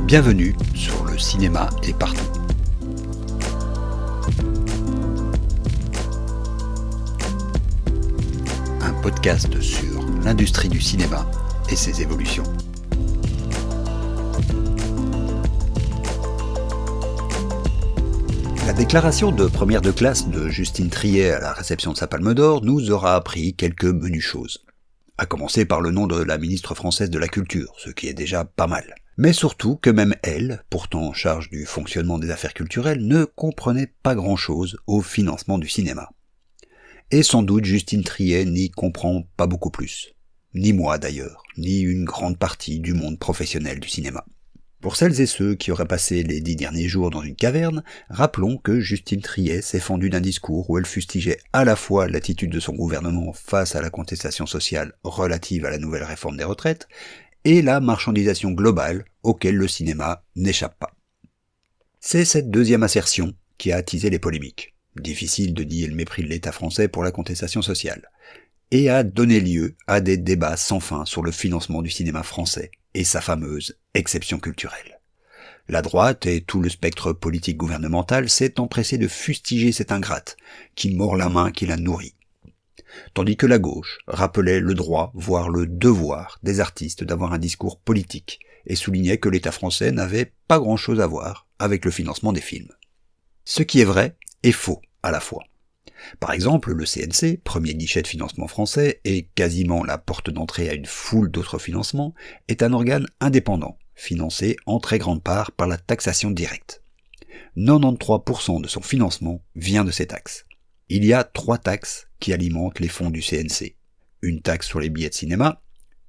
Bienvenue sur Le cinéma est partout. Un podcast sur l'industrie du cinéma et ses évolutions. La déclaration de première de classe de Justine Triet à la réception de sa Palme d'Or nous aura appris quelques menues choses. À commencer par le nom de la ministre française de la Culture, ce qui est déjà pas mal. Mais surtout que même elle, pourtant en charge du fonctionnement des affaires culturelles, ne comprenait pas grand-chose au financement du cinéma. Et sans doute Justine Triet n'y comprend pas beaucoup plus. Ni moi d'ailleurs, ni une grande partie du monde professionnel du cinéma. Pour celles et ceux qui auraient passé les 10 derniers jours dans une caverne, rappelons que Justine Triet s'est fendue d'un discours où elle fustigeait à la fois l'attitude de son gouvernement face à la contestation sociale relative à la nouvelle réforme des retraites, et la marchandisation globale auquel le cinéma n'échappe pas. C'est cette deuxième assertion qui a attisé les polémiques. Difficile de nier le mépris de l'État français pour la contestation sociale, et a donné lieu à des débats sans fin sur le financement du cinéma français et sa fameuse exception culturelle. La droite et tout le spectre politique gouvernemental s'est empressé de fustiger cette ingrate, qui mord la main qui la nourrit. Tandis que la gauche rappelait le droit, voire le devoir des artistes d'avoir un discours politique et soulignait que l'État français n'avait pas grand-chose à voir avec le financement des films. Ce qui est vrai est faux à la fois. Par exemple, le CNC, premier guichet de financement français et quasiment la porte d'entrée à une foule d'autres financements, est un organe indépendant, financé en très grande part par la taxation directe. 93% de son financement vient de ces taxes. Il y a 3 taxes qui alimentent les fonds du CNC. Une taxe sur les billets de cinéma,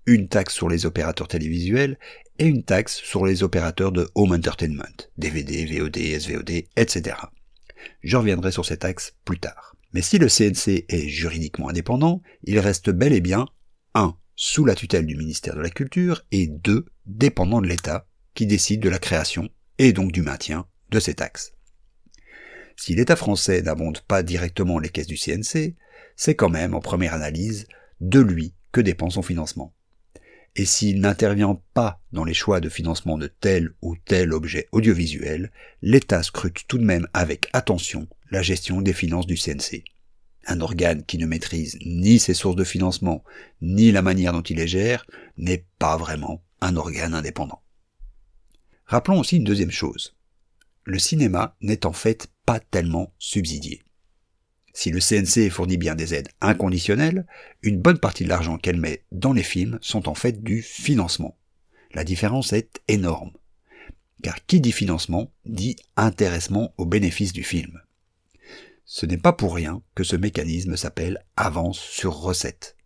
une taxe sur les opérateurs télévisuels et une taxe sur les opérateurs de home entertainment, DVD, VOD, SVOD, etc. Je reviendrai sur ces taxes plus tard. Mais si le CNC est juridiquement indépendant, il reste bel et bien 1. Sous la tutelle du ministère de la Culture et 2. Dépendant de l'État qui décide de la création et donc du maintien de ces taxes. Si l'État français n'abonde pas directement les caisses du CNC, c'est quand même, en première analyse, de lui que dépend son financement. Et s'il n'intervient pas dans les choix de financement de tel ou tel objet audiovisuel, l'État scrute tout de même avec attention la gestion des finances du CNC. Un organe qui ne maîtrise ni ses sources de financement, ni la manière dont il les gère, n'est pas vraiment un organe indépendant. Rappelons aussi une deuxième chose. Le cinéma n'est en fait pas tellement subsidié. Si le CNC fournit bien des aides inconditionnelles, une bonne partie de l'argent qu'elle met dans les films sont en fait du financement. La différence est énorme. Car qui dit financement dit intéressement au bénéfice du film. Ce n'est pas pour rien que ce mécanisme s'appelle avance sur recette.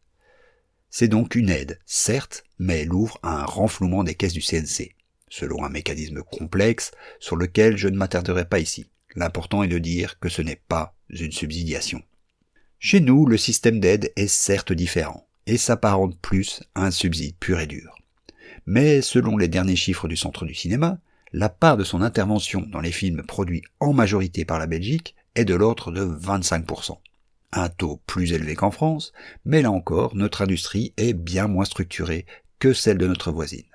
C'est donc une aide, certes, mais elle ouvre à un renflouement des caisses du CNC, selon un mécanisme complexe sur lequel je ne m'attarderai pas ici. L'important est de dire que ce n'est pas une subsidiation. Chez nous, le système d'aide est certes différent, et s'apparente plus à un subside pur et dur. Mais selon les derniers chiffres du Centre du cinéma, la part de son intervention dans les films produits en majorité par la Belgique est de l'ordre de 25%. Un taux plus élevé qu'en France, mais là encore, notre industrie est bien moins structurée que celle de notre voisine.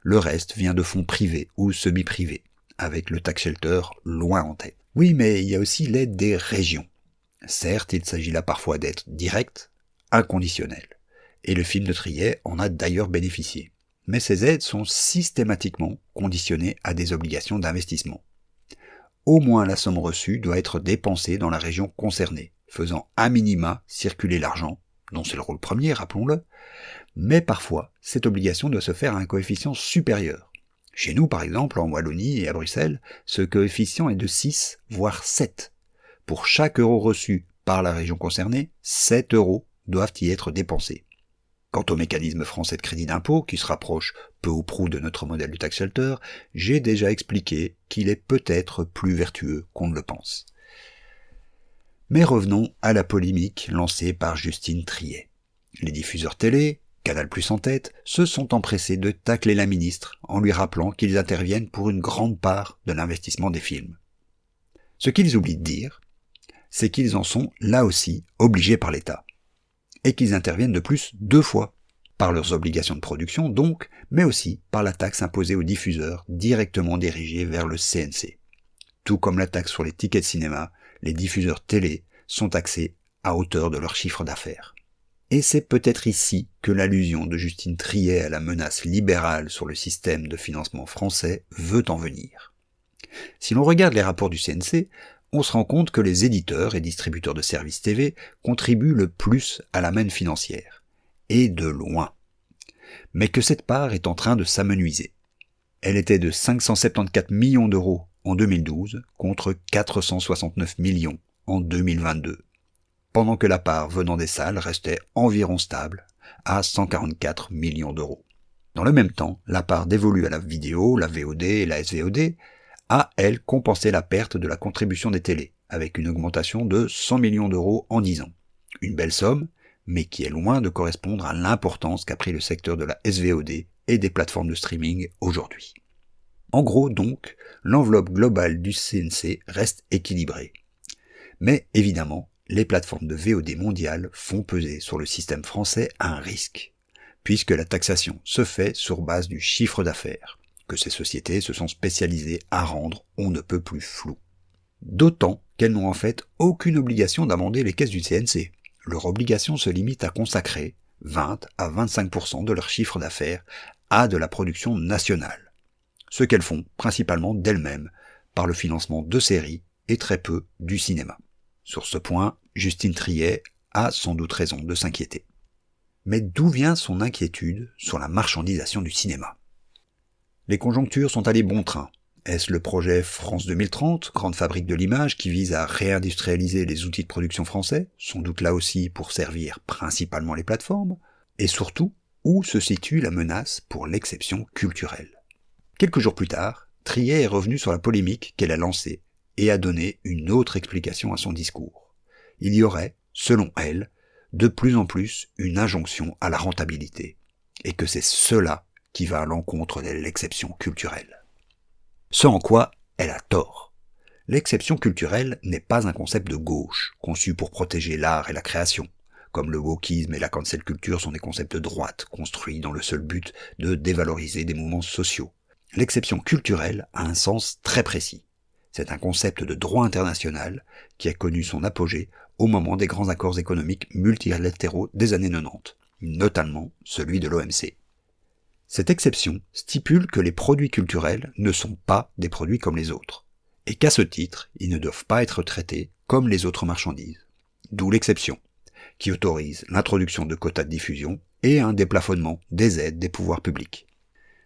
Le reste vient de fonds privés ou semi-privés, avec le tax shelter loin en tête. Oui, mais il y a aussi l'aide des régions. Certes, il s'agit là parfois d'aides directes, inconditionnelles, et le film de Triet en a d'ailleurs bénéficié. Mais ces aides sont systématiquement conditionnées à des obligations d'investissement. Au moins la somme reçue doit être dépensée dans la région concernée, faisant à minima circuler l'argent, dont c'est le rôle premier, rappelons-le, mais parfois cette obligation doit se faire à un coefficient supérieur. Chez nous, par exemple, en Wallonie et à Bruxelles, ce coefficient est de 6, voire 7. Pour chaque euro reçu par la région concernée, 7 euros doivent y être dépensés. Quant au mécanisme français de crédit d'impôt, qui se rapproche peu ou prou de notre modèle du tax shelter, j'ai déjà expliqué qu'il est peut-être plus vertueux qu'on ne le pense. Mais revenons à la polémique lancée par Justine Triet. Les diffuseurs télé, Canal+ en tête, se sont empressés de tacler la ministre en lui rappelant qu'ils interviennent pour une grande part de l'investissement des films. Ce qu'ils oublient de dire, c'est qu'ils en sont là aussi obligés par l'État. Et qu'ils interviennent de plus 2 fois. par leurs obligations de production donc, mais aussi par la taxe imposée aux diffuseurs directement dirigée vers le CNC. Tout comme la taxe sur les tickets de cinéma, les diffuseurs télé sont taxés à hauteur de leur chiffre d'affaires. Et c'est peut-être ici que l'allusion de Justine Triet à la menace libérale sur le système de financement français veut en venir. Si l'on regarde les rapports du CNC, on se rend compte que les éditeurs et distributeurs de services TV contribuent le plus à la manne financière. Et de loin. Mais que cette part est en train de s'amenuiser. Elle était de 574 millions d'euros en 2012 contre 469 millions en 2022, pendant que la part venant des salles restait environ stable à 144 millions d'euros. Dans le même temps, la part dévolue à la vidéo, la VOD et la SVOD a, elle, compensé la perte de la contribution des télés, avec une augmentation de 100 millions d'euros en 10 ans. Une belle somme, mais qui est loin de correspondre à l'importance qu'a pris le secteur de la SVOD et des plateformes de streaming aujourd'hui. En gros donc, l'enveloppe globale du CNC reste équilibrée. Mais évidemment, les plateformes de VOD mondiales font peser sur le système français un risque, puisque la taxation se fait sur base du chiffre d'affaires, que ces sociétés se sont spécialisées à rendre on ne peut plus flou. D'autant qu'elles n'ont en fait aucune obligation d'amender les caisses du CNC. Leur obligation se limite à consacrer 20 à 25% de leur chiffre d'affaires à de la production nationale, ce qu'elles font principalement d'elles-mêmes par le financement de séries et très peu du cinéma. Sur ce point, Justine Triet a sans doute raison de s'inquiéter. Mais d'où vient son inquiétude sur la marchandisation du cinéma ? Les conjonctures sont allées bon train. Est-ce le projet France 2030, grande fabrique de l'image, qui vise à réindustrialiser les outils de production français, sans doute là aussi pour servir principalement les plateformes? Et surtout, où se situe la menace pour l'exception culturelle? Quelques jours plus tard, Triet est revenue sur la polémique qu'elle a lancée et a donné une autre explication à son discours. Il y aurait, selon elle, de plus en plus une injonction à la rentabilité, et que c'est cela qui va à l'encontre de l'exception culturelle. Ce en quoi elle a tort. L'exception culturelle n'est pas un concept de gauche, conçu pour protéger l'art et la création, comme le wokisme et la cancel culture sont des concepts de droite, construits dans le seul but de dévaloriser des mouvements sociaux. L'exception culturelle a un sens très précis. C'est un concept de droit international qui a connu son apogée au moment des grands accords économiques multilatéraux des années 90, notamment celui de l'OMC. Cette exception stipule que les produits culturels ne sont pas des produits comme les autres, et qu'à ce titre, ils ne doivent pas être traités comme les autres marchandises. D'où l'exception, qui autorise l'introduction de quotas de diffusion et un déplafonnement des aides des pouvoirs publics.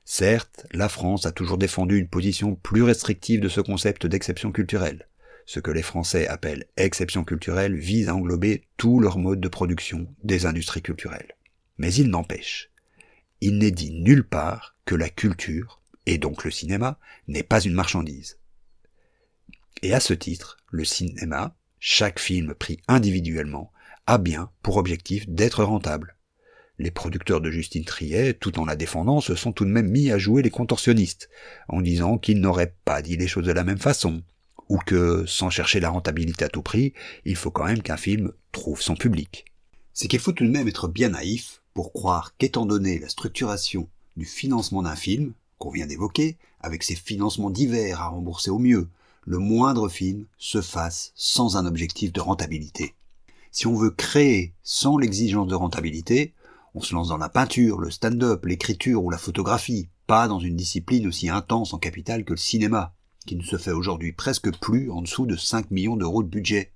Certes, la France a toujours défendu une position plus restrictive de ce concept d'exception culturelle. Ce que les Français appellent exception culturelle vise à englober tout leur mode de production des industries culturelles. Mais il n'empêche, il n'est dit nulle part que la culture, et donc le cinéma, n'est pas une marchandise. Et à ce titre, le cinéma, chaque film pris individuellement, a bien pour objectif d'être rentable. Les producteurs de Justine Triet, tout en la défendant, se sont tout de même mis à jouer les contorsionnistes, en disant qu'ils n'auraient pas dit les choses de la même façon, ou que, sans chercher la rentabilité à tout prix, il faut quand même qu'un film trouve son public. C'est qu'il faut tout de même être bien naïf pour croire qu'étant donné la structuration du financement d'un film, qu'on vient d'évoquer, avec ses financements divers à rembourser au mieux, le moindre film se fasse sans un objectif de rentabilité. Si on veut créer sans l'exigence de rentabilité, on se lance dans la peinture, le stand-up, l'écriture ou la photographie, pas dans une discipline aussi intense en capital que le cinéma, qui ne se fait aujourd'hui presque plus en dessous de 5 millions d'euros de budget.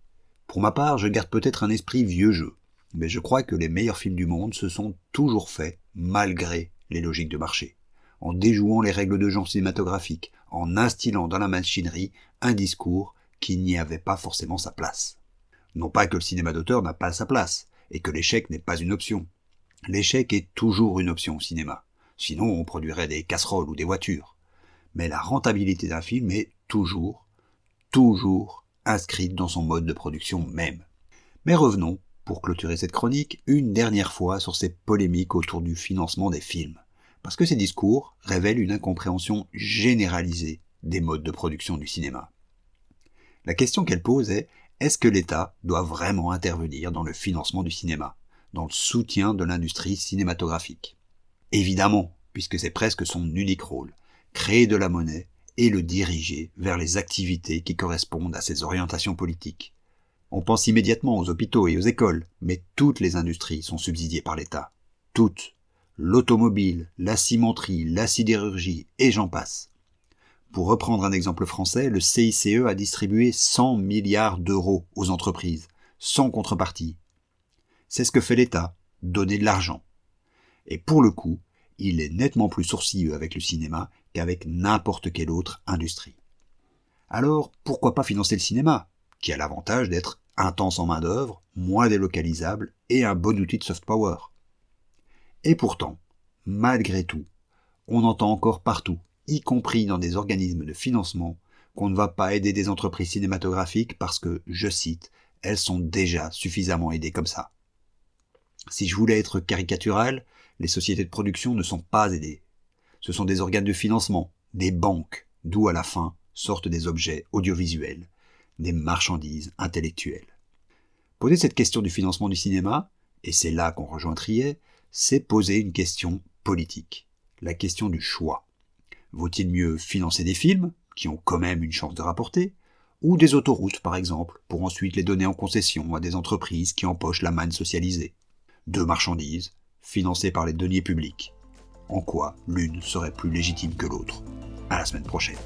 Pour ma part, je garde peut-être un esprit vieux jeu, mais je crois que les meilleurs films du monde se sont toujours faits malgré les logiques de marché, en déjouant les règles de genre cinématographiques, en instillant dans la machinerie un discours qui n'y avait pas forcément sa place. Non pas que le cinéma d'auteur n'a pas sa place, et que l'échec n'est pas une option. L'échec est toujours une option au cinéma, sinon on produirait des casseroles ou des voitures. Mais la rentabilité d'un film est toujours inscrite dans son mode de production même. Mais revenons, pour clôturer cette chronique, une dernière fois sur ces polémiques autour du financement des films, parce que ces discours révèlent une incompréhension généralisée des modes de production du cinéma. La question qu'elle pose est: est-ce que l'État doit vraiment intervenir dans le financement du cinéma, dans le soutien de l'industrie cinématographique. Évidemment, puisque c'est presque son unique rôle, créer de la monnaie et le diriger vers les activités qui correspondent à ses orientations politiques. On pense immédiatement aux hôpitaux et aux écoles, mais toutes les industries sont subsidiées par l'État. Toutes. L'automobile, la cimenterie, la sidérurgie, et j'en passe. Pour reprendre un exemple français, le CICE a distribué 100 milliards d'euros aux entreprises, sans contrepartie. C'est ce que fait l'État, donner de l'argent. Et pour le coup, il est nettement plus sourcilleux avec le cinéma qu'avec n'importe quelle autre industrie. Alors, pourquoi pas financer le cinéma, qui a l'avantage d'être intense en main-d'œuvre, moins délocalisable et un bon outil de soft power. Et pourtant, malgré tout, on entend encore partout, y compris dans des organismes de financement, qu'on ne va pas aider des entreprises cinématographiques parce que, je cite, elles sont déjà suffisamment aidées comme ça. Si je voulais être caricatural, les sociétés de production ne sont pas aidées. Ce sont des organes de financement, des banques, d'où à la fin sortent des objets audiovisuels, des marchandises intellectuelles. Poser cette question du financement du cinéma, et c'est là qu'on rejoint Triet, c'est poser une question politique, la question du choix. Vaut-il mieux financer des films, qui ont quand même une chance de rapporter, ou des autoroutes par exemple, pour ensuite les donner en concession à des entreprises qui empochent la manne socialisée? Deux marchandises, financées par les deniers publics. En quoi l'une serait plus légitime que l'autre? À la semaine prochaine.